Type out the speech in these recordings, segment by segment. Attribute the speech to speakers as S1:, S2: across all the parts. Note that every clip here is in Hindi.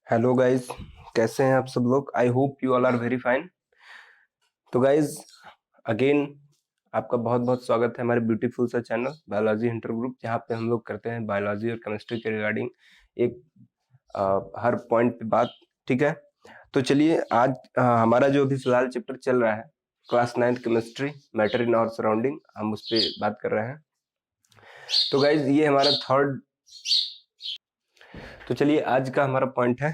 S1: हेलो गाइस, कैसे हैं आप सब लोग। I hope you all are very fine. तो गाइस, अगेन आपका बहुत बहुत स्वागत है हमारे ब्यूटीफुल सा चैनल बायोलॉजी इंटर ग्रुप, जहाँ पे हम लोग करते हैं बायोलॉजी और केमिस्ट्री के रिगार्डिंग एक हर पॉइंट पे बात। ठीक है, तो चलिए आज हमारा जो अभी फिलहाल चैप्टर चल रहा है class 9th chemistry matter in our surrounding, हम उस पर बात कर रहे हैं। तो गाइज ये हमारा थर्ड। तो चलिए आज का हमारा पॉइंट है,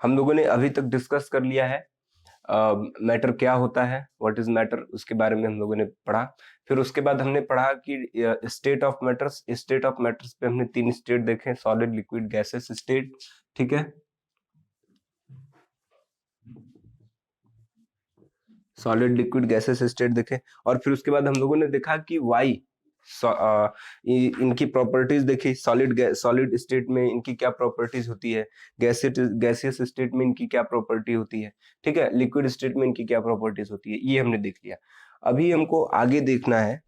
S1: हम लोगों ने अभी तक डिस्कस कर लिया है मैटर क्या होता है, व्हाट इज मैटर, उसके बारे में हम लोगों ने पढ़ा। फिर उसके बाद हमने पढ़ा कि state of matters. State of matters पे हमने 3 स्टेट देखे, सॉलिड, लिक्विड, गैसेस स्टेट। ठीक है, सॉलिड, लिक्विड, गैसेस स्टेट देखे। और फिर उसके बाद हम लोगों ने देखा कि वाई इनकी प्रॉपर्टीज देखी। सॉलिड स्टेट में इनकी क्या प्रॉपर्टीज होती है, गैसियस स्टेट में इनकी क्या प्रॉपर्टी होती है, ठीक है, लिक्विड स्टेट में इनकी क्या प्रॉपर्टीज होती है, ये हमने देख लिया। अभी हमको आगे देखना है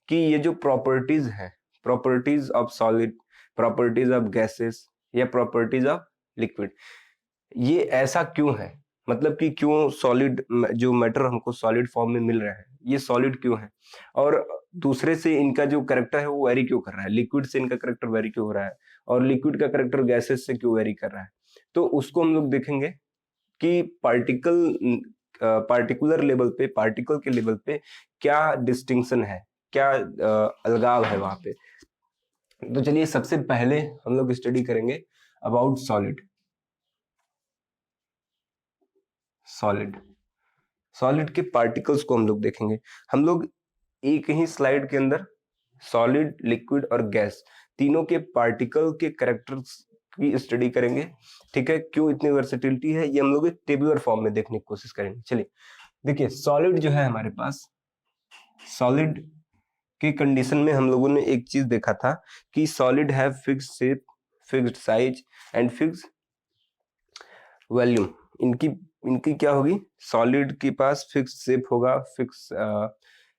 S1: कि ये जो प्रॉपर्टीज हैं, properties of solid, properties of gases या प्रॉपर्टीज ऑफ लिक्विड, ये ऐसा क्यों है। मतलब कि क्यों सॉलिड जो मैटर हमको सॉलिड फॉर्म में मिल रहा है, ये सॉलिड क्यों है, और दूसरे से इनका जो करेक्टर है वो वेरी क्यों कर रहा है, लिक्विड से इनका करेक्टर वेरी क्यों हो रहा है, और लिक्विड का करेक्टर गैसेस से क्यों वेरी कर रहा है। तो उसको हम लोग देखेंगे कि पार्टिकुलर लेवल पे, पार्टिकल के लेवल पे क्या डिस्टिंक्शन है, क्या अलगाव है वहां पे। तो चलिए सबसे पहले हम लोग स्टडी करेंगे अबाउट सॉलिड। सॉलिड सॉलिड के पार्टिकल्स को हम लोग देखेंगे। हम लोग एक ही स्लाइड के अंदर सॉलिड, लिक्विड और गैस तीनों के पार्टिकल के कैरेक्टर्स की स्टडी करेंगे। ठीक है, क्यों इतनी वर्सेटिलिटी है ये हम लोग एक टेबुलर फॉर्म में देखने की कोशिश करेंगे। चलिए देखिए, सॉलिड जो है हमारे पास, सॉलिड की कंडीशन में हम लोगों ने एक चीज देखा था कि solid have fixed shape, fixed size and fixed volume. इनकी इनकी क्या होगी, सॉलिड के पास फिक्स शेप होगा, फिक्स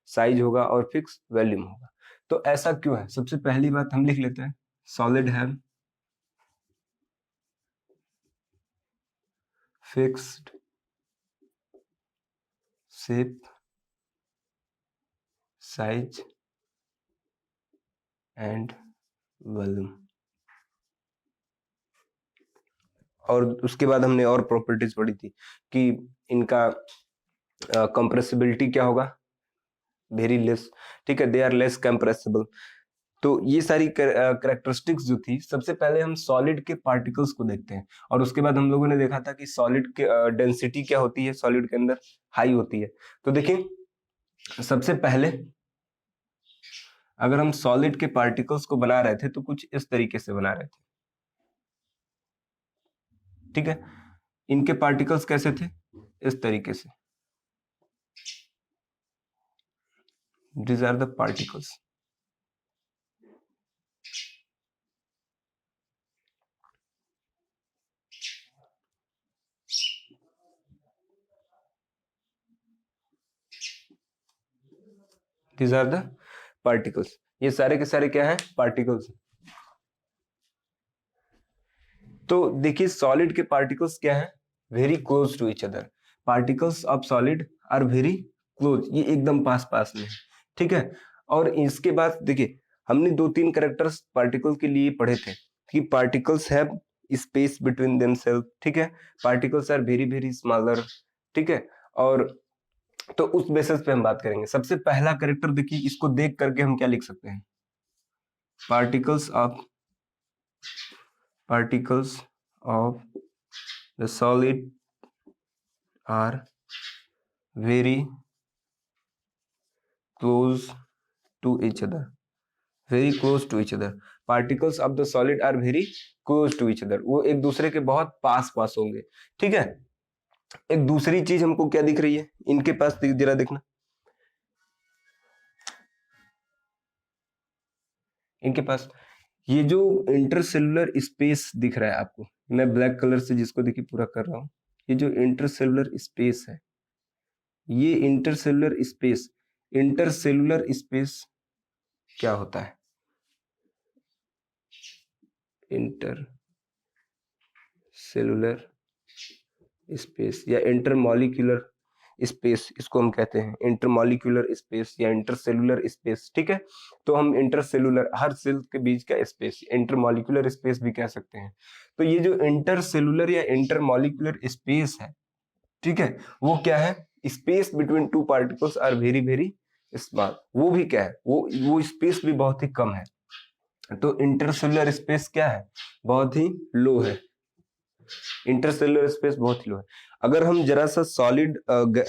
S1: साइज होगा और फिक्स वॉल्यूम होगा। तो ऐसा क्यों है, सबसे पहली बात हम लिख लेते हैं, solid have fixed shape, size and volume. और उसके बाद हमने और प्रॉपर्टीज पढ़ी थी कि इनका कंप्रेसिबिलिटी क्या होगा, वेरी लेस। ठीक है, दे आर लेस कंप्रेसिबल। तो ये सारी कैरेक्टरिस्टिक्स जो थी, सबसे पहले हम सॉलिड के पार्टिकल्स को देखते हैं। और उसके बाद हम लोगों ने देखा था कि सॉलिड के डेंसिटी क्या होती है, सॉलिड के अंदर हाई होती है। तो देखिए सबसे पहले अगर हम सॉलिड के पार्टिकल्स को बना रहे थे तो कुछ इस तरीके से बना रहे थे। ठीक है, इनके पार्टिकल्स कैसे थे, इस तरीके से। These are the particles. These are the particles. ये सारे के सारे क्या हैं, पार्टिकल्स। तो देखिए सॉलिड के पार्टिकल्स क्या हैं, very close to each other. Particles of solid are very close, ये एकदम पास पास में है। ठीक है, और इसके बाद देखिए हमने 2-3 कैरेक्टर्स पार्टिकल के लिए पढ़े थे कि particles have space between themself. ठीक है, particles are very very smaller. ठीक है, और तो उस बेसिस पे हम बात करेंगे। सबसे पहला कैरेक्टर देखिए, इसको देख करके हम क्या लिख सकते हैं, particles of the solid are very close to each other. Very close to each other. Particles of the solid are very close to each other. वो एक दूसरे के बहुत पास पास होंगे। ठीक है, एक दूसरी चीज हमको क्या दिख रही है इनके पास, जरा देखना, इनके पास ये जो इंटरसेलुलर स्पेस दिख रहा है आपको, मैं ब्लैक कलर से जिसको देखिए पूरा कर रहा हूं, ये जो इंटरसेलुलर स्पेस है, ये इंटरसेलुलर स्पेस क्या होता है, इंटर सेलुलर स्पेस या इंटरमॉलिक्यूलर स्पेस, इसको हम कहते हैं इंटरमॉलिक्यूलर स्पेस या इंटरसेलुलर स्पेस। ठीक है, तो हम इंटरसेलुलर, हर सेल के बीच का स्पेस, इंटरमॉलिक्यूलर स्पेस भी कह सकते हैं। तो ये जो इंटरसेलुलर या इंटरमॉलिक्यूलर स्पेस है, ठीक है, वो क्या है? Space between two particles are very very small. वो भी क्या है? वो स्पेस भी बहुत ही कम है। तो इंटरसेलुलर स्पेस क्या है? बहुत ही लो है। इंटरसेलुलर स्पेस बहुत ही लो है। अगर हम जरा सा सॉलिड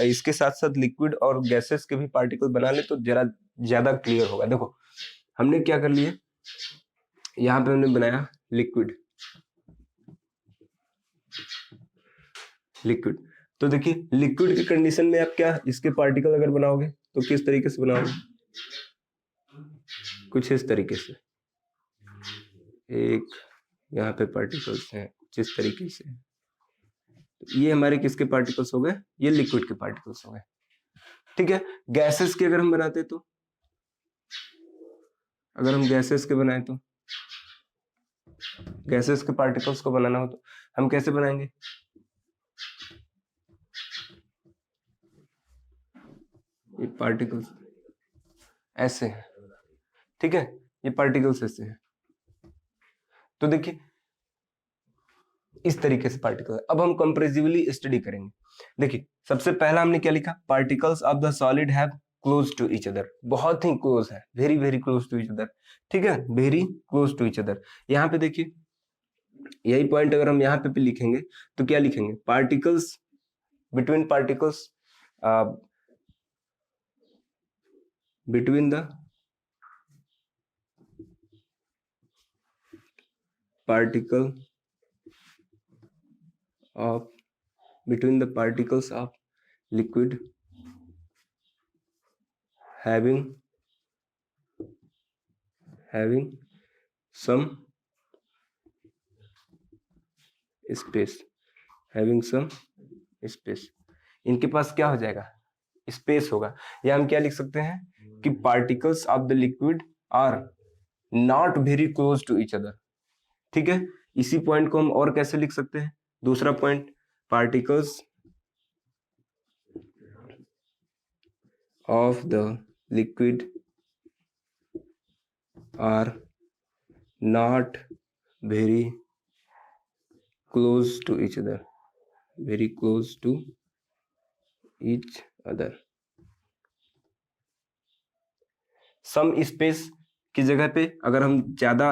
S1: इसके साथ साथ लिक्विड और गैसेस के भी पार्टिकल बना ले तो जरा ज्यादा क्लियर होगा। देखो हमने क्या कर लिया, यहाँ पे हमने बनाया लिक्विड, लिक्विड। तो देखिए लिक्विड की कंडीशन में आप क्या इसके पार्टिकल अगर बनाओगे तो किस तरीके से बनाओगे? कुछ इस तरीके से, एक यहाँ पे पार्टिकल्स हैं कुछ इस तरीके से। ये हमारे किसके पार्टिकल्स हो गए? ये लिक्विड के पार्टिकल्स हो गए। ठीक है, गैसेस के अगर हम बनाते तो, अगर हम गैसेस के बनाए तो, गैसेस के पार्टिकल्स को बनाना हो तो हम कैसे बनाएंगे? ये पार्टिकल्स ऐसे हैं, ठीक है, ये पार्टिकल्स ऐसे हैं। तो देखिए इस तरीके से पार्टिकल। अब हम कंपैरेटिवली स्टडी करेंगे। देखिए सबसे पहला हमने क्या लिखा? Particles of the solid have close to each other. बहुत ही क्लोज है, very very close to each other. ठीक है, very close to each other. यहाँ पे देखिए यही पॉइंट अगर हम यहाँ पे भी लिखेंगे तो क्या लिखेंगे? Particles between particles, between the particle of between the particles of liquid having some space, having some space। इनके पास क्या हो जाएगा? स्पेस होगा। या हम क्या लिख सकते हैं कि particles of the liquid are not very close to each other. ठीक है, इसी पॉइंट को हम और कैसे लिख सकते हैं? दूसरा point, particles of the liquid are not very close to each other, very close to each other. Some space की जगह पे अगर हम ज्यादा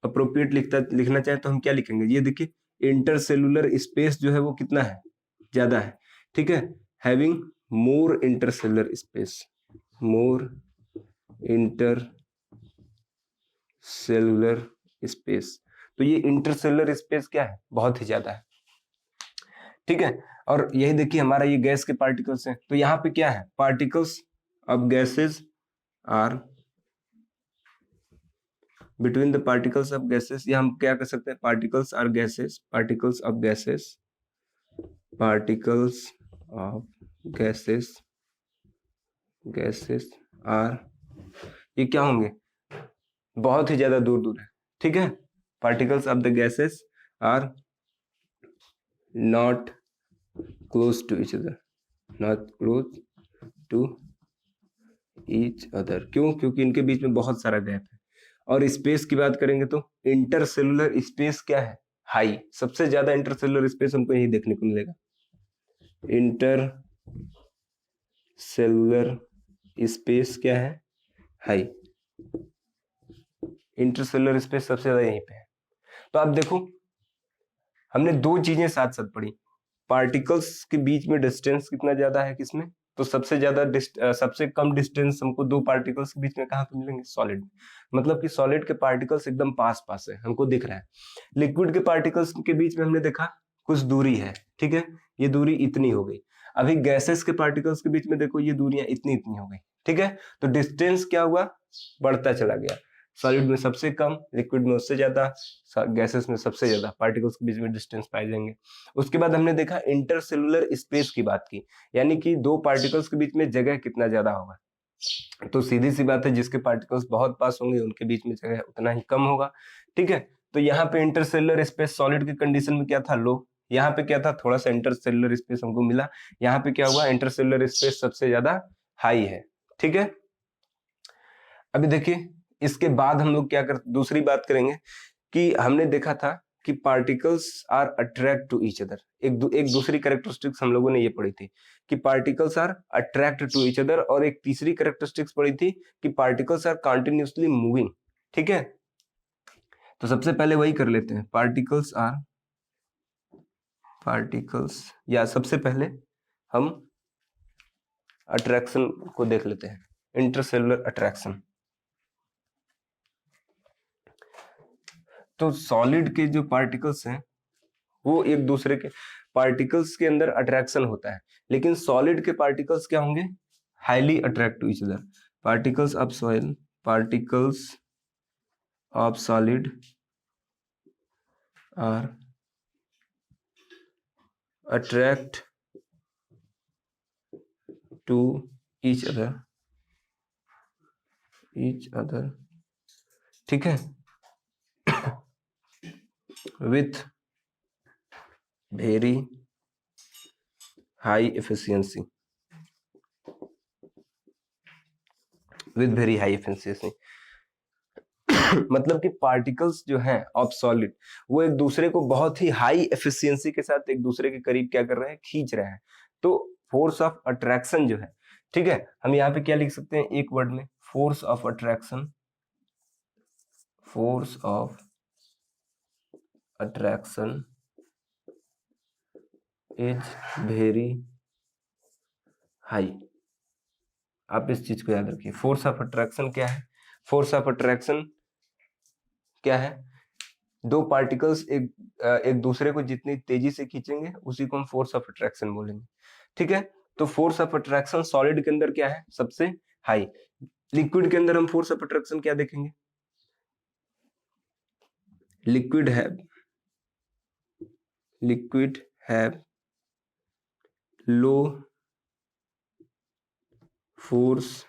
S1: अप्रोप्रिएट लिखना चाहें तो हम क्या लिखेंगे? ये देखिए इंटरसेलुलर स्पेस जो है वो कितना है? ज्यादा है। ठीक है, हैविंग मोर इंटरसेलुलर स्पेस, मोर इंटरसेलुलर स्पेस। तो ये इंटरसेलुलर स्पेस क्या है? बहुत ही ज्यादा है। ठीक है, और यही देखिए हमारा ये गैस के पार्टिकल्स हैं। तो यहाँ पे क्या है? Particles of gases are between the particles of gases, या हम क्या कर सकते हैं? Particles are gases, particles of gases, particles of gases, gases are, ये क्या होंगे? बहुत ही ज्यादा दूर दूर है। ठीक है, particles of the gases are not close to each other, not close to each other. क्यों? क्योंकि इनके बीच में बहुत सारा गैप है। और स्पेस की बात करेंगे तो इंटरसेलुलर स्पेस क्या है? हाई। सबसे ज्यादा इंटरसेलुलर स्पेस हमको यही देखने को मिलेगा, इंटरसेलुलर स्पेस क्या है? हाई। इंटरसेलुलर स्पेस सबसे ज्यादा यहीं पे है। तो आप देखो हमने दो चीजें साथ साथ पढ़ी। पार्टिकल्स के बीच में डिस्टेंस कितना ज्यादा है किसमें? तो सबसे ज्यादा सबसे कम डिस्टेंस हमको दो पार्टिकल्स के बीच में कहाँ पे मिलेंगे? सॉलिड। मतलब कि सॉलिड के पार्टिकल्स एकदम पास पास है, हमको दिख रहा है। लिक्विड के पार्टिकल्स के बीच में हमने देखा कुछ दूरी है। ठीक है, ये दूरी इतनी हो गई। अभी गैसेस के पार्टिकल्स के बीच में देखो ये दूरियां इतनी इतनी हो गई। ठीक है, तो डिस्टेंस क्या हुआ? बढ़ता चला गया। सॉलिड में सबसे कम, लिक्विड में उससे ज्यादा, गैसेस में सबसे ज्यादा पार्टिकल्स के बीच में डिस्टेंस पाए जाएंगे। उसके बाद हमने देखा इंटरसेलुलर स्पेस की बात की, यानी कि दो पार्टिकल्स के बीच में जगह कितना ज्यादा होगा। तो सीधी सी बात है, जिसके पार्टिकल्स बहुत पास होंगे उनके बीच में जगह उतना ही कम होगा। ठीक है, तो यहाँ पे इंटरसेलुलर स्पेस सॉलिड की कंडीशन में क्या था, लो। यहाँ पे क्या था, थोड़ा सा इंटरसेलुलर स्पेस हमको मिला। यहाँ पे क्या हुआ, इंटरसेलुलर स्पेस सबसे ज्यादा हाई है, ठीक है। अभी देखिए इसके बाद हम लोग क्या कर दूसरी बात करेंगे कि हमने देखा था कि particles are attract to each other. एक दूसरी कैरेक्टरिस्टिक्स हम लोगों ने ये पढ़ी थी कि particles are attract to each other, और एक तीसरी कैरेक्टरिस्टिक्स पढ़ी थी कि पार्टिकल्स आर कंटिन्यूअसली मूविंग, ठीक है। तो सबसे पहले वही कर लेते हैं, पार्टिकल्स, या सबसे पहले हम अट्रैक्शन को देख लेते हैं, इंटरसेलुलर अट्रैक्शन। तो सॉलिड के जो पार्टिकल्स हैं वो एक दूसरे के पार्टिकल्स के अंदर अट्रैक्शन होता है, लेकिन सॉलिड के पार्टिकल्स क्या होंगे, highly attract to each other. Particles of solid are attract to each other, ठीक है, with very high efficiency, मतलब कि पार्टिकल्स जो हैं ऑफ सॉलिड वो एक दूसरे को बहुत ही हाई एफिशिएंसी के साथ एक दूसरे के करीब क्या कर रहे हैं, खींच रहे हैं। तो फोर्स ऑफ अट्रैक्शन जो है, ठीक है, हम यहाँ पे क्या लिख सकते हैं एक वर्ड में, force of attraction is very high. आप इस चीज को याद रखिए, फोर्स ऑफ अट्रैक्शन क्या है, फोर्स ऑफ अट्रैक्शन क्या है, दो पार्टिकल्स एक दूसरे को जितनी तेजी से खींचेंगे उसी को हम फोर्स ऑफ अट्रैक्शन बोलेंगे, ठीक है। तो फोर्स ऑफ अट्रैक्शन सॉलिड के अंदर क्या है, सबसे हाई। लिक्विड के अंदर हम फोर्स ऑफ अट्रैक्शन क्या देखेंगे, liquid have low force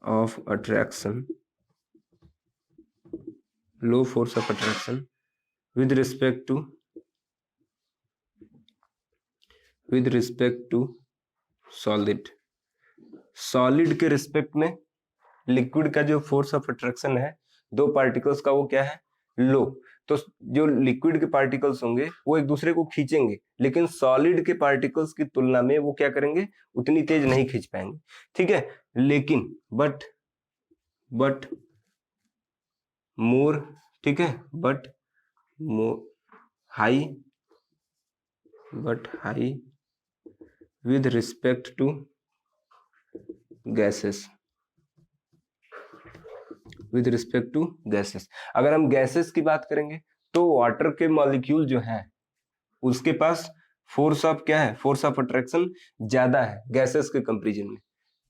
S1: of attraction with respect to solid के रिस्पेक्ट में लिक्विड का जो फोर्स ऑफ अट्रैक्शन है दो पार्टिकल्स का, वो क्या है, लो। तो जो लिक्विड के पार्टिकल्स होंगे वो एक दूसरे को खींचेंगे, लेकिन सॉलिड के पार्टिकल्स की तुलना में वो क्या करेंगे, उतनी तेज नहीं खींच पाएंगे, ठीक है। लेकिन बट मोर, ठीक है, but high with respect to gases, अगर हम गैसेस की बात करेंगे तो वाटर के मॉलिक्यूल जो हैं उसके पास फोर्स ऑफ क्या है, फोर्स ऑफ अट्रैक्शन ज्यादा है गैसेस के कंपैरिजन में,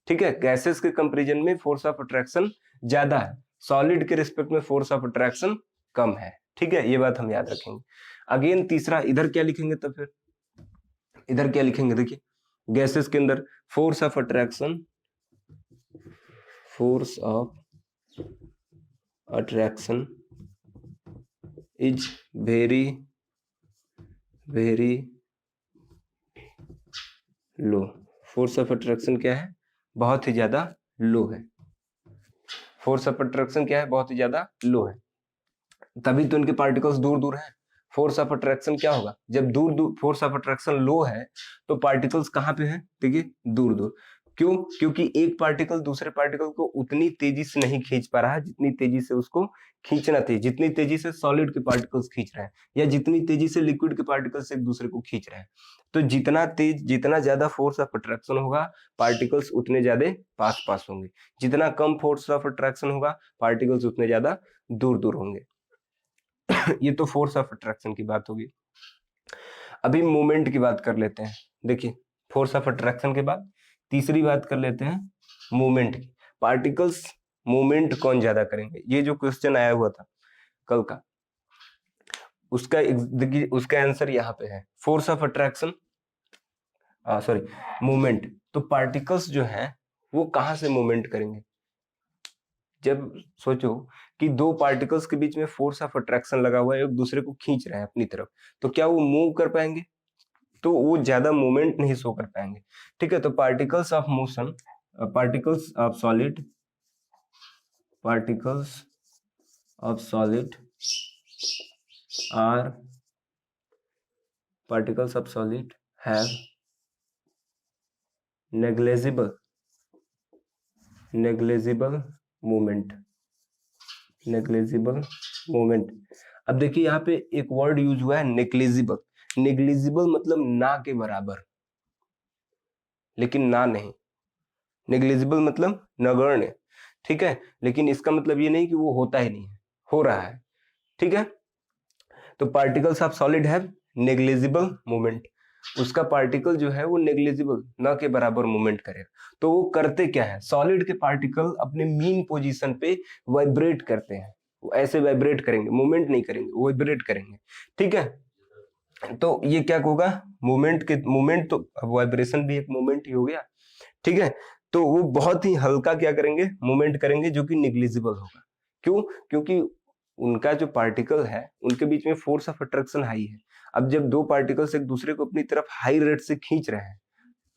S1: ठीक है। गैसेस के कंपैरिजन में फोर्स ऑफ अट्रैक्शन ज्यादा है, सॉलिड के रिस्पेक्ट में फोर्स ऑफ अट्रैक्शन कम है, ठीक है। ये बात हम याद रखेंगे। अगेन तीसरा, इधर क्या लिखेंगे, तो फिर इधर क्या लिखेंगे, देखिए गैसेस के अंदर force of attraction is very low. Force of attraction क्या है, बहुत ही ज्यादा लो है। फोर्स ऑफ अट्रैक्शन क्या है, बहुत ही ज्यादा लो है, तभी तो इनके पार्टिकल्स दूर दूर हैं। फोर्स ऑफ अट्रैक्शन क्या होगा, जब दूर दूर फोर्स ऑफ अट्रैक्शन लो है तो पार्टिकल्स कहाँ पे हैं, देखिए दूर दूर। क्यों, क्योंकि एक पार्टिकल दूसरे पार्टिकल को उतनी तेजी से नहीं खींच पा रहा है जितनी तेजी से उसको खींचना चाहिए, जितनी तेजी से सॉलिड के पार्टिकल्स खींच रहे हैं, या जितनी तेजी से लिक्विड के पार्टिकल्स एक दूसरे को खींच रहे हैं। तो जितना ज्यादा फोर्स ऑफ अट्रैक्शन होगा पार्टिकल्स उतने ज्यादा पास होंगे, जितना कम फोर्स ऑफ अट्रैक्शन होगा पार्टिकल्स उतने ज्यादा दूर दूर होंगे। ये तो फोर्स ऑफ अट्रैक्शन की बात होगी। अभी मूवमेंट की बात कर लेते हैं। देखिए फोर्स ऑफ अट्रैक्शन के बाद तीसरी बात कर लेते हैं मूवमेंट की। पार्टिकल्स मूवमेंट कौन ज्यादा करेंगे, ये जो क्वेश्चन आया हुआ था कल का, उसका आंसर यहाँ पे है, फोर्स ऑफ अट्रैक्शन मूवमेंट। तो पार्टिकल्स जो है वो कहां से मूवमेंट करेंगे, जब सोचो कि दो पार्टिकल्स के बीच में फोर्स ऑफ अट्रैक्शन लगा हुआ है, एक दूसरे को खींच रहे हैं अपनी तरफ, तो क्या वो मूव कर पाएंगे? तो वो ज्यादा मूवमेंट नहीं शो कर पाएंगे। ठीक है, तो particles of motion, particles of solid, particles of solid are particles of solid have negligible movement, negligible movement। अब देखिए यहाँ पे एक वर्ड यूज हुआ है नेग्लिजिबल। नेग्लिजिबल मतलब ना के बराबर, लेकिन ना नहीं। नेग्लिजिबल मतलब नगण्य, ठीक है, लेकिन इसका मतलब ये नहीं कि वो होता ही नहीं है, हो रहा है। ठीक है, तो particles of solid have negligible movement. उसका पार्टिकल जो है वो नेग्लिजिबल, ना के बराबर मूवमेंट करेगा। तो वो करते क्या है? सॉलिड के पार्टिकल अपने मीन पोजीशन पे वाइब्रेट करते हैं। वो ऐसे वाइब्रेट करेंगे, मूवमेंट नहीं करेंगे, वाइब्रेट करेंगे। ठीक है, तो ये क्या होगा? मूवमेंट तो वाइब्रेशन भी एक मूवमेंट ही हो गया। ठीक है, तो वो बहुत ही हल्का क्या करेंगे? मूवमेंट करेंगे, जो कि नेग्लिजिबल होगा। क्यों? क्योंकि उनका जो पार्टिकल है उनके बीच में फोर्स ऑफ अट्रैक्शन हाई है। अब जब दो पार्टिकल्स एक दूसरे को अपनी तरफ हाई रेट से खींच रहे हैं,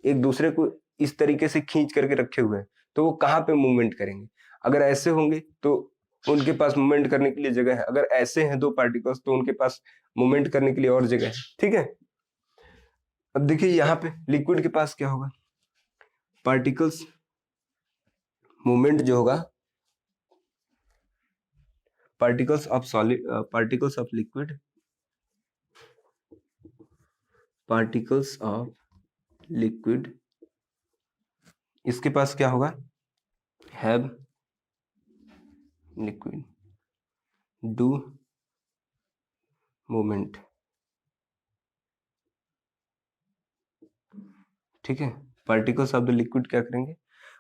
S1: एक दूसरे को इस तरीके से खींच करके रखे हुए हैं, तो वो कहाँ पे मूवमेंट करेंगे? अगर ऐसे होंगे तो उनके पास मूवमेंट करने के लिए जगह है, अगर ऐसे हैं दो पार्टिकल्स तो उनके पास मूवमेंट करने के लिए और जगह है। ठीक है, अब देखिए यहाँ पे लिक्विड के पास क्या होगा? पार्टिकल्स मूवमेंट जो होगा, particles of solid, particles of liquid, particles of liquid, इसके पास क्या होगा? Have liquid do movement. ठीक है, पार्टिकल्स ऑफ द लिक्विड क्या करेंगे?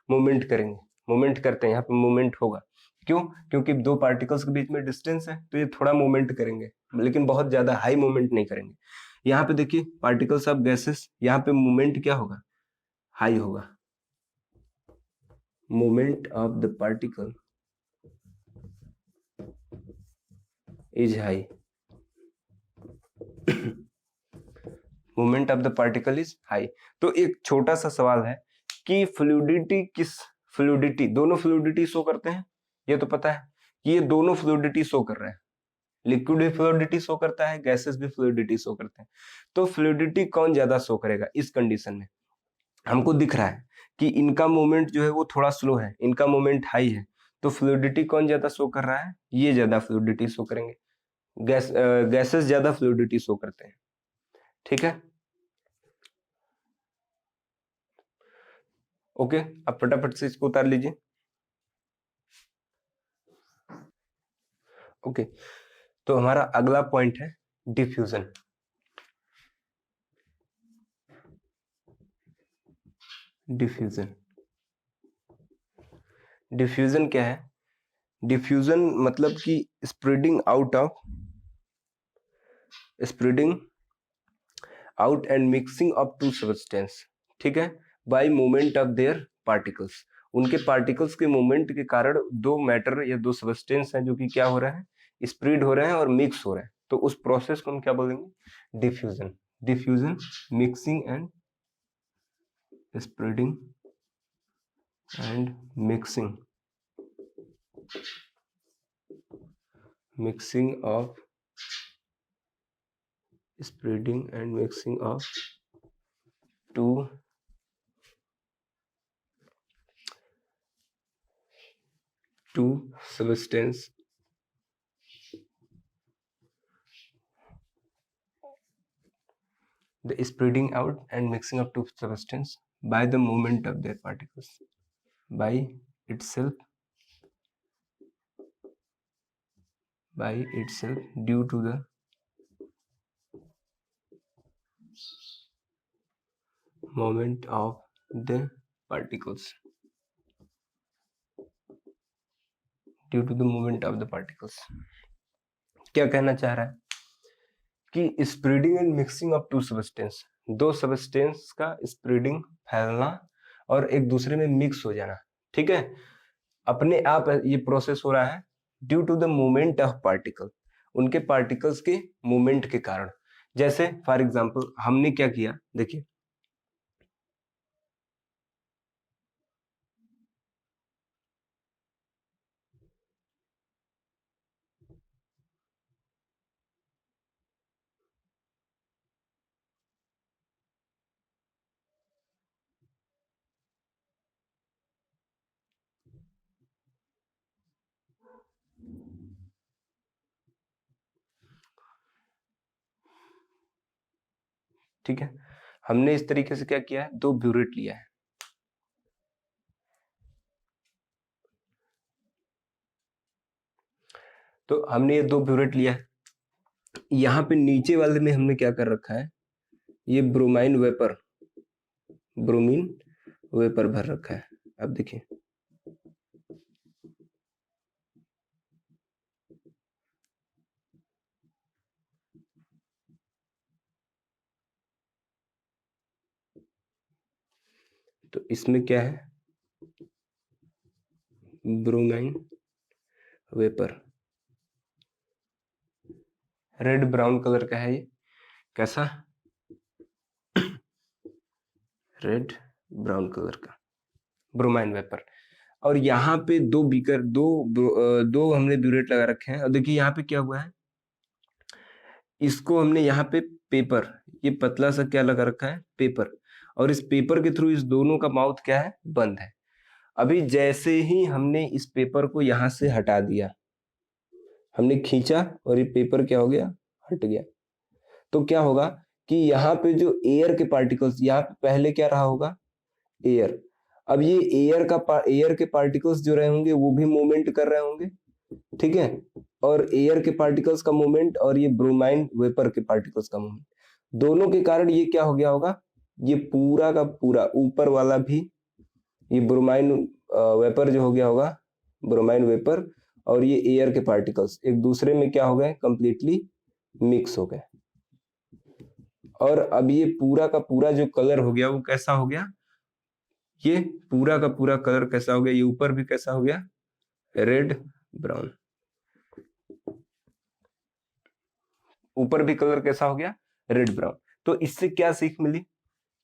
S1: मूवमेंट करेंगे, मूवमेंट करते हैं, यहाँ पे मूवमेंट होगा। क्यों? क्योंकि दो पार्टिकल्स के बीच में डिस्टेंस है, तो ये थोड़ा मूवमेंट करेंगे, लेकिन बहुत ज्यादा हाई मूवमेंट नहीं करेंगे। यहाँ पे देखिए पार्टिकल्स ऑफ गैसेस, यहाँ पे मूवमेंट क्या होगा? हाई होगा। Movement of the particle is high. Movement of the particle is high. तो एक छोटा सा सवाल है कि फ्लूइडिटी किस फ्लूइडिटी, दोनों फ्लूइडिटी शो करते हैं, ये तो पता है कि ये दोनों फ्लूइडिटी शो कर रहे हैं। लिक्विड भी फ्लूइडिटी शो करता है, गैसेस भी फ्लूइडिटी शो करते हैं। तो फ्लूइडिटी कौन ज्यादा शो करेगा इस कंडीशन में? हमको दिख रहा है कि इनका मूवमेंट जो है वो थोड़ा स्लो है, इनका मूवमेंट हाई है, तो फ्लूइडिटी कौन ज्यादा शो कर रहा है? ये ज्यादा फ्लूइडिटी शो करेंगे। गैसेस ज्यादा फ्लूइडिटी शो करते हैं। ठीक है, ओके, अब फटाफट से इसको उतार लीजिए। ओके, तो हमारा अगला पॉइंट है डिफ्यूजन। डिफ्यूजन, डिफ्यूजन क्या है? डिफ्यूजन मतलब कि spreading out and mixing of two substance. ठीक है, by movement of their particles. उनके पार्टिकल्स के मूवमेंट के कारण दो मैटर या दो सब्सटेंस हैं जो कि क्या हो रहा है? स्प्रेड हो रहे हैं और मिक्स हो रहे हैं। तो उस प्रोसेस को हम क्या बोलेंगे? Diffusion. Diffusion, mixing and spreading and mixing of spreading and mixing of two substance the spreading out and mixing of two substance by the movement of their particles by itself due to the movement of the particles, due to the movement of the particles। क्या कहना चाह रहा है कि spreading and mixing of two substance, दो सब्सटेंस का स्प्रेडिंग, फैलना और एक दूसरे में मिक्स हो जाना। ठीक है, अपने आप ये प्रोसेस हो रहा है due to the movement of particle, उनके पार्टिकल्स के मूवमेंट के कारण। जैसे फॉर एग्जांपल हमने क्या किया, देखिए ठीक है, हमने इस तरीके से क्या किया है, दो ब्यूरेट लिया है। तो हमने ये दो ब्यूरेट लिया है, यहाँ पे नीचे वाले में हमने क्या कर रखा है, ये ब्रोमाइन वेपर, ब्रोमीन वेपर भर रखा है। अब देखिए तो इसमें क्या है, bromine vapour, red brown colour का है ये, कैसा, रेड ब्राउन कलर का ब्रोमाइन वेपर। और यहाँ पे दो बीकर, दो हमने ब्यूरेट लगा रखे हैं। और देखिए यहाँ पे क्या हुआ है, इसको हमने यहाँ पे पेपर, ये पतला सा क्या लगा रखा है, पेपर, और इस पेपर के थ्रू इस दोनों का माउथ क्या है, बंद है। अभी जैसे ही हमने इस पेपर को यहाँ से हटा दिया, हमने खींचा और ये पेपर क्या हो गया, हट गया, तो क्या होगा कि यहाँ पे जो एयर के पार्टिकल्स, यहाँ पे पहले क्या रहा होगा, एयर। अब ये एयर के पार्टिकल्स जो रहे होंगे वो भी मूवमेंट कर रहे होंगे, ठीक है, और एयर के पार्टिकल्स का मूवमेंट और ये ब्रोमाइन वेपर के पार्टिकल्स का मूवमेंट, दोनों के कारण ये क्या हो गया होगा, ये पूरा का पूरा ऊपर वाला भी, ये ब्रोमाइन वेपर जो हो गया होगा, ब्रोमाइन वेपर और ये एयर के पार्टिकल्स एक दूसरे में क्या हो गए, कंप्लीटली मिक्स हो गए। और अब ये पूरा का पूरा जो कलर हो गया वो कैसा हो गया, ये पूरा का पूरा कलर कैसा हो गया, ये ऊपर भी कैसा हो गया, रेड ब्राउन, ऊपर भी कलर कैसा हो गया, रेड ब्राउन। तो इससे क्या सीख मिली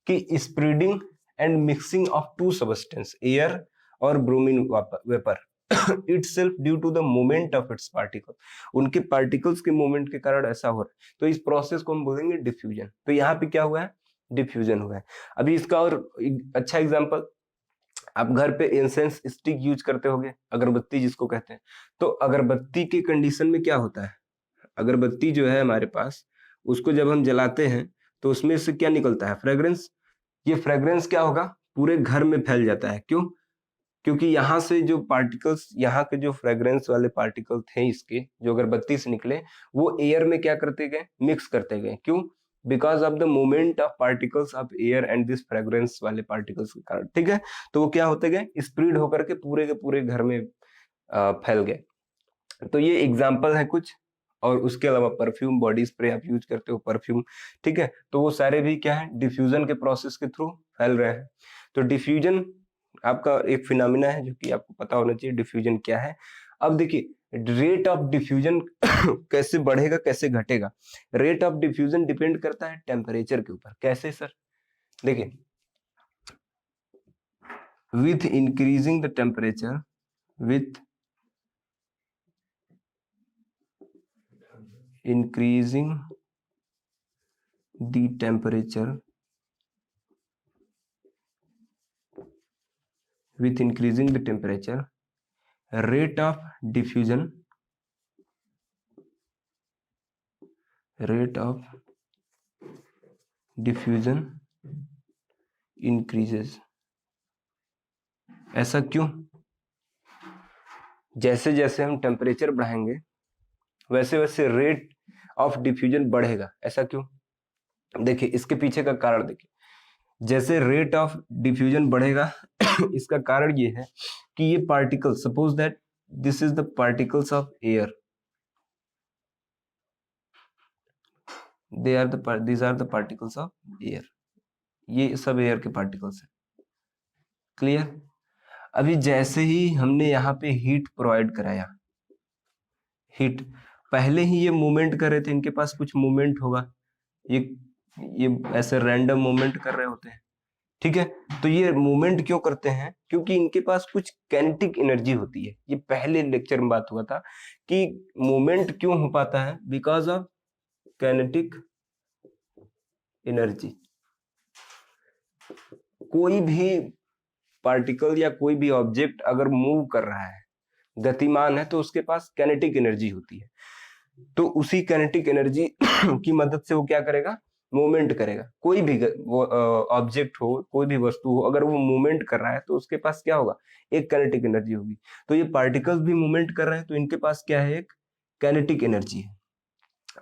S1: कि spreading and mixing of two substance, air और bromine vapour itself due to the movement of its particle, उनके पार्टिकल्स के मूवमेंट के कारण ऐसा हो रहा है। तो इस प्रोसेस को हम बोलेंगे डिफ्यूजन। तो यहाँ पे क्या हुआ है, डिफ्यूजन हुआ है। अभी इसका और अच्छा एग्जांपल, आप घर पे इंसेंस स्टिक यूज करते होगे, अगरबत्ती जिसको कहते हैं। तो अगरबत्ती के कंडीशन में क्या होता है, अगरबत्ती जो है हमारे पास, उसको जब हम जलाते हैं तो उसमें से क्या निकलता है, फ्रेग्रेंस। ये फ्रेग्रेंस क्या होगा, पूरे घर में फैल जाता है। क्यों, क्योंकि यहाँ से जो पार्टिकल्स, यहाँ के जो फ्रेग्रेंस वाले पार्टिकल थे इसके, जो अगरबत्ती से निकले, वो एयर में क्या करते गए, मिक्स करते गए। क्यों, because of the movement of particles of air and this fragrance वाले पार्टिकल्स के कारण, ठीक है। तो वो क्या होते गए, स्प्रेड होकर के पूरे घर में फैल गए। तो ये एग्जाम्पल है कुछ। और उसके अलावा परफ्यूम, बॉडी स्प्रे आप यूज करते हो, परफ्यूम, ठीक है, तो वो सारे भी क्या है, डिफ्यूजन के प्रोसेस के थ्रू फैल रहे हैं। तो डिफ्यूजन आपका एक फिनोमिना है जो कि आपको पता होना चाहिए डिफ्यूजन क्या है। अब देखिए रेट ऑफ डिफ्यूजन कैसे बढ़ेगा कैसे घटेगा, रेट ऑफ डिफ्यूजन डिपेंड करता है टेम्परेचर के ऊपर। कैसे सर, देखिए with increasing the temperature, with increasing the temperature, with increasing the temperature, rate of diffusion, rate of diffusion increases। ऐसा क्यों, जैसे जैसे हम टेम्परेचर बढ़ाएंगे वैसे वैसे रेट ऑफ डिफ्यूजन बढ़ेगा। ऐसा क्यों, देखिए इसके पीछे का कारण देखिए, जैसे रेट ऑफ डिफ्यूजन बढ़ेगा इसका कारण ये है कि ये particle, suppose that this is the particles of air, these are the particles of air, ये सब एयर के पार्टिकल्स हैं, क्लियर। अभी जैसे ही हमने यहाँ पे हीट प्रोवाइड कराया, हीट, पहले ही ये मूवमेंट कर रहे थे, इनके पास कुछ मूवमेंट होगा, ये ऐसे रैंडम मूवमेंट कर रहे होते हैं, ठीक है। तो ये मूवमेंट क्यों करते हैं? क्योंकि इनके पास कुछ काइनेटिक एनर्जी होती है। ये पहले लेक्चर में बात हुआ था कि मूवमेंट क्यों हो पाता है, बिकॉज ऑफ काइनेटिक एनर्जी। कोई भी पार्टिकल या कोई भी ऑब्जेक्ट अगर मूव कर रहा है, गतिमान है, तो उसके पास काइनेटिक एनर्जी होती है। तो उसी काइनेटिक एनर्जी की मदद से वो क्या करेगा? मूवमेंट करेगा। कोई भी ऑब्जेक्ट हो, कोई भी वस्तु हो, अगर वो मूवमेंट कर रहा है तो उसके पास क्या होगा? एक काइनेटिक एनर्जी होगी। तो ये पार्टिकल्स भी मूवमेंट कर रहे हैं, तो इनके पास क्या है? एक काइनेटिक एनर्जी है।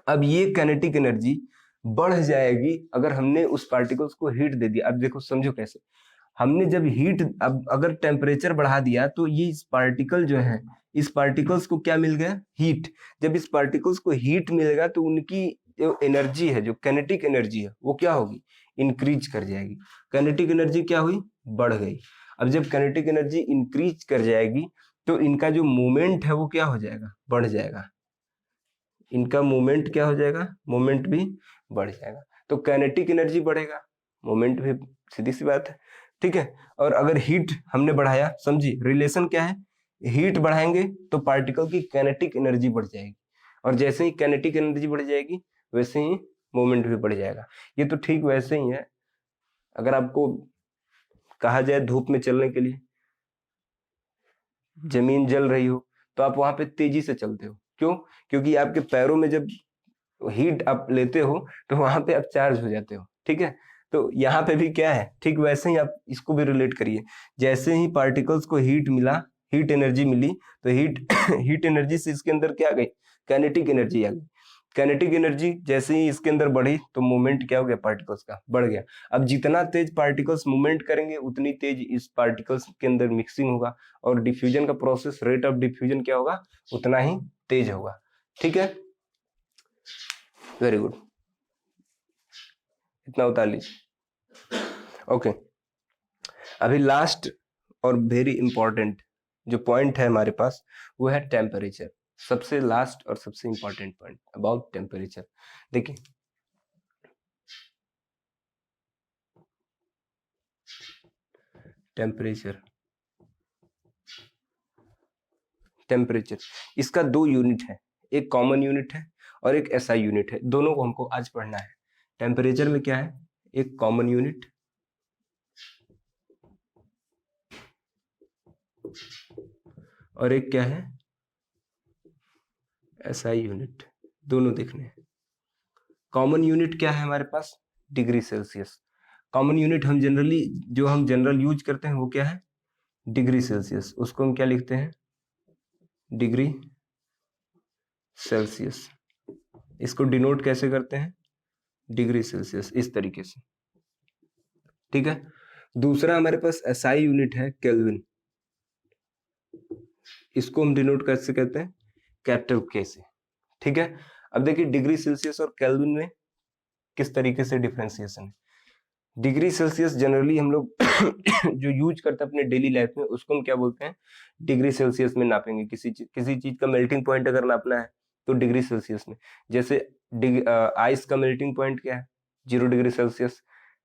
S1: अब ये काइनेटिक एनर्जी बढ़ जाएगी अगर हमने उस पार्टिकल्स को हीट दे दिया। अब देखो, समझो कैसे। हमने जब हीट, अब अगर टेम्परेचर बढ़ा दिया तो ये इस पार्टिकल जो है, इस पार्टिकल्स को क्या मिल गया? हीट। जब इस पार्टिकल्स को हीट मिलेगा तो उनकी जो एनर्जी है, जो काइनेटिक एनर्जी है, वो क्या होगी? इंक्रीज कर जाएगी। काइनेटिक एनर्जी क्या हुई? बढ़ गई। अब जब काइनेटिक एनर्जी इंक्रीज कर जाएगी तो इनका जो मूवमेंट है वो क्या हो जाएगा? बढ़ जाएगा। इनका मूवमेंट क्या हो जाएगा? मूवमेंट भी बढ़ जाएगा। तो काइनेटिक एनर्जी बढ़ेगा, मूवमेंट भी, सीधी सी बात है, ठीक है। और अगर हीट हमने बढ़ाया, समझिए रिलेशन क्या है, हीट बढ़ाएंगे तो पार्टिकल की काइनेटिक एनर्जी बढ़ जाएगी, और जैसे ही काइनेटिक एनर्जी बढ़ जाएगी वैसे ही मूवमेंट भी बढ़ जाएगा। ये तो ठीक वैसे ही है, अगर आपको कहा जाए धूप में चलने के लिए, जमीन जल रही हो तो आप वहां पे तेजी से चलते हो। क्यों? क्योंकि आपके पैरों में जब हीट आप लेते हो तो वहां पे आप चार्ज हो जाते हो, ठीक है। तो यहाँ पे भी क्या है, ठीक वैसे ही आप इसको भी रिलेट करिए। जैसे ही पार्टिकल्स को हीट मिला, हीट एनर्जी मिली, तो हीट हीट एनर्जी से इसके अंदर क्या आ गई? काइनेटिक एनर्जी आ गई। काइनेटिक एनर्जी जैसे ही इसके अंदर बढ़ी तो मूवमेंट क्या हो गया? पार्टिकल्स का बढ़ गया। अब जितना तेज पार्टिकल्स मूवमेंट करेंगे उतनी तेज इस पार्टिकल्स के अंदर मिक्सिंग होगा, और डिफ्यूजन का प्रोसेस, रेट ऑफ डिफ्यूजन क्या होगा? उतना ही तेज होगा, ठीक है। वेरी गुड, इतना उतार लीजिए। ओके, अभी लास्ट और वेरी इंपॉर्टेंट जो पॉइंट है हमारे पास, वो है टेम्परेचर। सबसे लास्ट और सबसे इंपॉर्टेंट पॉइंट अबाउट टेम्परेचर। देखिए, टेम्परेचर, टेम्परेचर, इसका दो यूनिट है, एक कॉमन यूनिट है और एक एसआई यूनिट है। दोनों को हमको आज पढ़ना है। टेम्परेचर में क्या है? एक कॉमन यूनिट और एक क्या है? SI unit. दोनों देखने हैं। कॉमन यूनिट क्या है हमारे पास? Degree Celsius. कॉमन यूनिट हम जनरल यूज करते हैं वो क्या है? Degree Celsius. उसको हम क्या लिखते हैं? Degree Celsius. इसको डिनोट कैसे करते हैं? डिग्री सेल्सियस, इस तरीके से, ठीक है। दूसरा हमारे पास एसआई यूनिट है केल्विन। इसको हम डिनोट कैसे कहते हैं? कैपिटल के से, ठीक है। अब देखिए, डिग्री सेल्सियस और केल्विन में किस तरीके से डिफरेंशिएशन है। डिग्री सेल्सियस जनरली हम लोग जो यूज करते हैं अपने डेली लाइफ में, उसको हम क्या बोलते हैं? डिग्री सेल्सियस में नापेंगे। किसी चीज का मेल्टिंग पॉइंट अगर नापना है तो डिग्री सेल्सियस में। जैसे आइस का मेल्टिंग पॉइंट क्या है? 0 डिग्री सेल्सियस।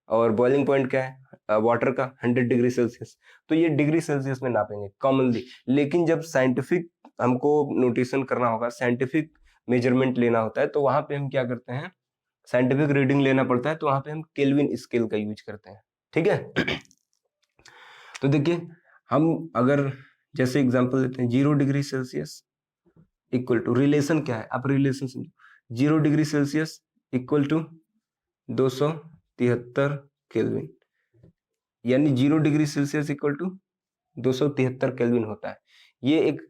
S1: और बॉइलिंग पॉइंट क्या है? वाटर का 100 डिग्री सेल्सियस। तो ये डिग्री सेल्सियस में नापेंगे कॉमनली। लेकिन जब साइंटिफिक हमको नोटेशन करना होगा, साइंटिफिक मेजरमेंट लेना होता है, तो वहां पे हम क्या करते हैं? साइंटिफिक रीडिंग लेना पड़ता है, तो वहां पे हम केल्विन स्केल का यूज करते हैं, ठीक है। तो देखिए, हम अगर जैसे एग्जांपल लेते हैं, 0 degree Celsius equal to, relation क्या है? आप रिलेशन समझो। 0 degree Celsius equal to 273 kelvin, यानी 0 degree Celsius equal to 273 kelvin होता है। ये एक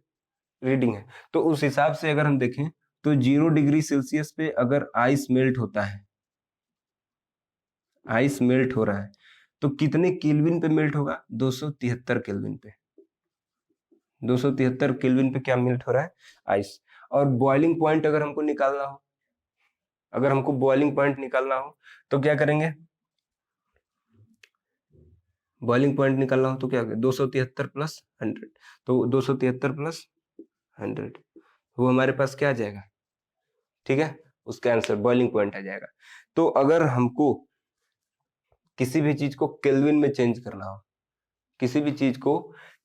S1: रीडिंग है। तो उस हिसाब से अगर हम देखें तो 0 डिग्री सेल्सियस पे अगर आइस मेल्ट होता है, आइस मेल्ट हो रहा है, तो कितने केल्विन पे मेल्ट होगा? 273 केल्विन पे। 273 केल्विन पे क्या मेल्ट हो रहा है? आइस। और बॉइलिंग पॉइंट अगर हमको निकालना हो, अगर हमको बॉइलिंग पॉइंट निकालना हो तो क्या करेंगे? बॉइलिंग पॉइंट निकालना हो तो क्या होगा, 273 प्लस 100, तो 273 प्लस 100 वो हमारे पास क्या आ जाएगा, ठीक है, उसका आंसर बॉइलिंग पॉइंट आ जाएगा। तो अगर हमको किसी भी चीज को केल्विन में चेंज करना हो, किसी भी चीज को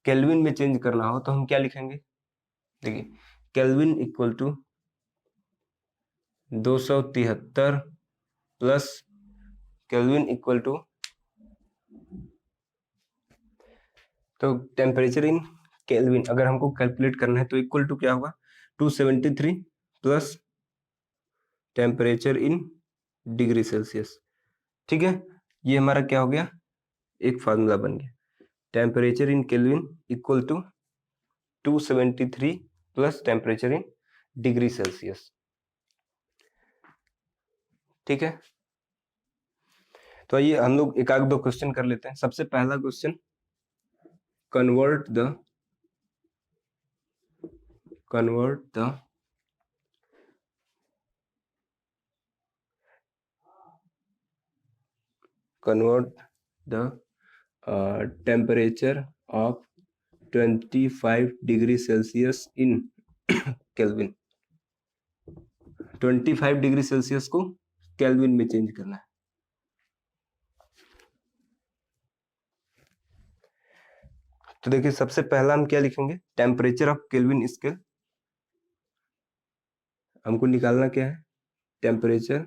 S1: केल्विन में चेंज करना हो तो हम क्या लिखेंगे, देखिए kelvin equal to 273 plus kelvin equal to, तो टेम्परेचर इन केल्विन अगर हमको कैलकुलेट करना है तो इक्वल टू क्या होगा, 273 plus temperature in degree Celsius, ठीक है। ये हमारा क्या हो गया, एक फार्मूला बन गया, temperature in kelvin equal to 273 plus temperature in degree Celsius, ठीक है। तो आइए हम लोग एक आध दो क्वेश्चन कर लेते हैं। सबसे पहला question, convert the temperature of 25 degree Celsius in kelvin. 25 degree Celsius को केल्विन में चेंज करना है। तो देखिए सबसे पहला हम क्या लिखेंगे, टेम्परेचर ऑफ केल्विन स्केल, हमको निकालना क्या है, temperature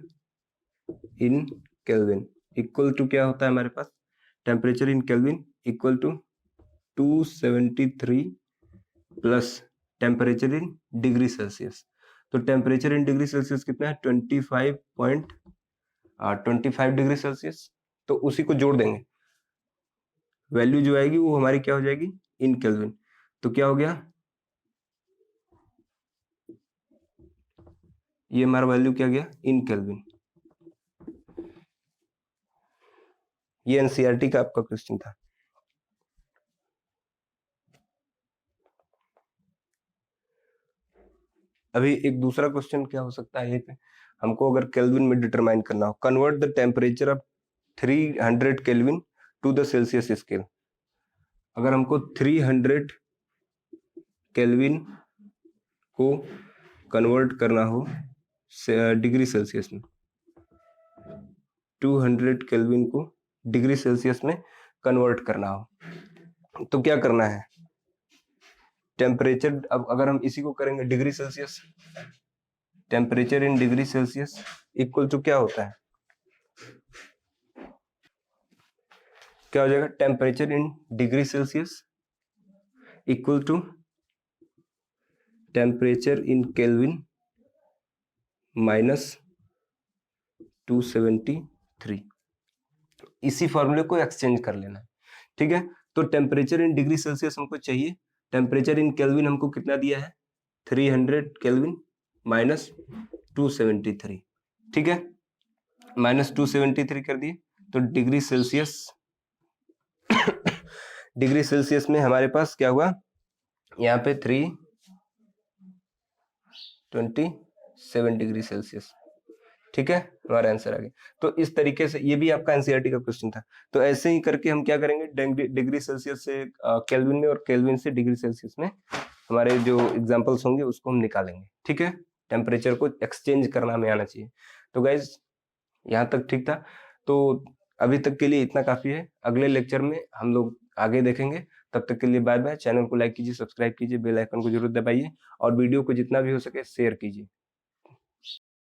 S1: in kelvin equal to क्या होता है हमारे पास, temperature in kelvin equal to 273 plus temperature in degree Celsius. तो टेम्परेचर इन डिग्री सेल्सियस कितना है, 25 डिग्री सेल्सियस, तो उसी को जोड़ देंगे, वैल्यू जो आएगी वो हमारी क्या हो जाएगी, इन केल्विन। तो क्या हो गया, ये हमारा वैल्यू क्या गया, इन केल्विन। ये एनसीईआरटी का आपका क्वेश्चन था। अभी एक दूसरा क्वेश्चन क्या हो सकता है, एक हमको अगर केल्विन में डिटरमाइन करना हो, convert the temperature of 300 kelvin to the Celsius scale. अगर हमको 300 केल्विन को कन्वर्ट करना हो डिग्री सेल्सियस में, 200 केल्विन को डिग्री सेल्सियस में कन्वर्ट करना हो तो क्या करना है, टेम्परेचर, अब अगर हम इसी को करेंगे degree Celsius, temperature in degree Celsius equal to क्या होता है, क्या हो जाएगा, temperature in degree Celsius equal to temperature in kelvin minus 273। इसी फॉर्मूले को एक्सचेंज कर लेना है, ठीक है। तो टेम्परेचर इन डिग्री सेल्सियस हमको चाहिए, टेम्परेचर इन केल्विन हमको कितना दिया है, 300 केल्विन माइनस 273, ठीक है, माइनस 273 कर दिए। तो डिग्री सेल्सियस में हमारे पास क्या हुआ, यहाँ पे 327 डिग्री सेल्सियस, ठीक है, हमारा आंसर आ गया। तो इस तरीके से ये भी आपका एनसीईआरटी का क्वेश्चन था। तो ऐसे ही करके हम क्या करेंगे, डिग्री सेल्सियस से केल्विन में और केल्विन से डिग्री सेल्सियस में हमारे जो एग्जांपल्स होंगे उसको हम निकालेंगे, ठीक है। टेम्परेचर को एक्सचेंज करना हमें आना चाहिए। तो गाइज यहाँ तक ठीक था, तो अभी तक के लिए इतना काफी है। अगले लेक्चर में हम लोग आगे देखेंगे, तब तक के लिए बाय बाय। चैनल को लाइक कीजिए, सब्सक्राइब कीजिए, बेल आइकन को जरूर दबाइए और वीडियो को जितना भी हो सके शेयर कीजिए।